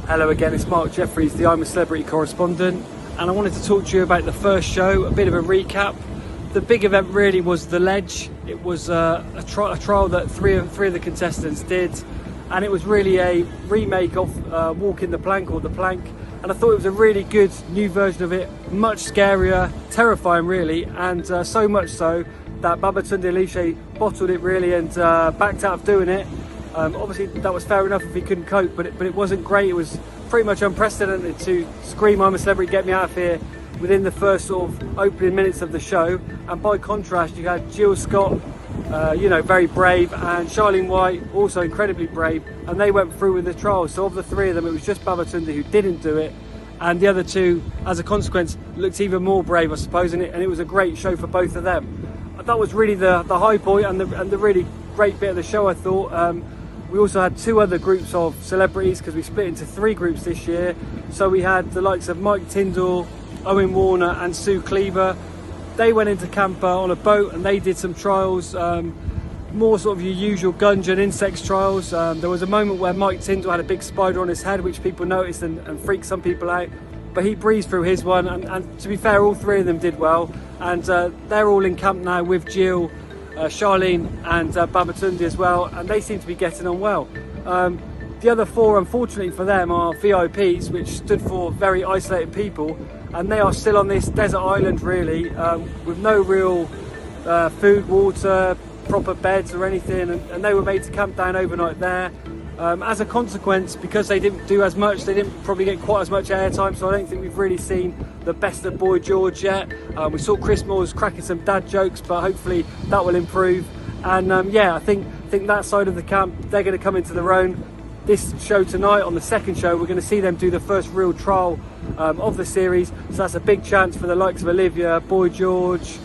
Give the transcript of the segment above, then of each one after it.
Hello again, it's Mark Jeffries, the I'm a Celebrity correspondent, and I wanted to talk to you about the first show, a bit of a recap. The big event really was The Ledge. It was a trial that three of the contestants did, and it was really a remake of Walking the Plank, or The Plank, and I thought it was a really good new version of it, much scarier, terrifying really, and so much so that Babatunde Alice bottled it really and backed out of doing it. Obviously that was fair enough if he couldn't cope, but it wasn't great. It was pretty much unprecedented to scream "I'm a Celebrity, get me out of here" within the first sort of opening minutes of the show. And by contrast, you had Jill Scott, very brave, and Charlene White, also incredibly brave, and they went through with the trial. So of the three of them, it was just Babatunde who didn't do it, and the other two, as a consequence, looked even more brave, I suppose, and it was a great show for both of them. That was really the high point and the really great bit of the show, I thought. We also had two other groups of celebrities, because we split into three groups this year. So we had the likes of Mike Tindall, Owen Warner and Sue Cleaver. They went into camp on a boat and they did some trials, more sort of your usual gungeon insects trials. There was a moment where Mike Tindall had a big spider on his head, which people noticed and freaked some people out, but he breezed through his one, and to be fair, all three of them did well, and they're all in camp now with Jill, Charlene and Babatunde as well, and they seem to be getting on well. The other four, unfortunately for them, are VIPs, which stood for very isolated people, and they are still on this desert island really, with no real food, water, proper beds or anything, and they were made to camp down overnight there. As a consequence, because they didn't do as much, they didn't probably get quite as much airtime, so I don't think we've really seen the best of Boy George yet. We saw Chris Moores cracking some dad jokes, but hopefully that will improve. And I think that side of the camp, they're going to come into their own. This show tonight, on the second show, we're going to see them do the first real trial of the series, so that's a big chance for the likes of Olivia, Boy George,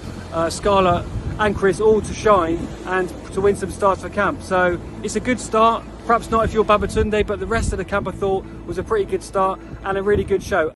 Scarlett and Chris all to shine and to win some starts for camp. So it's a good start, perhaps not if you're Babatunde, but the rest of the camp I thought was a pretty good start and a really good show.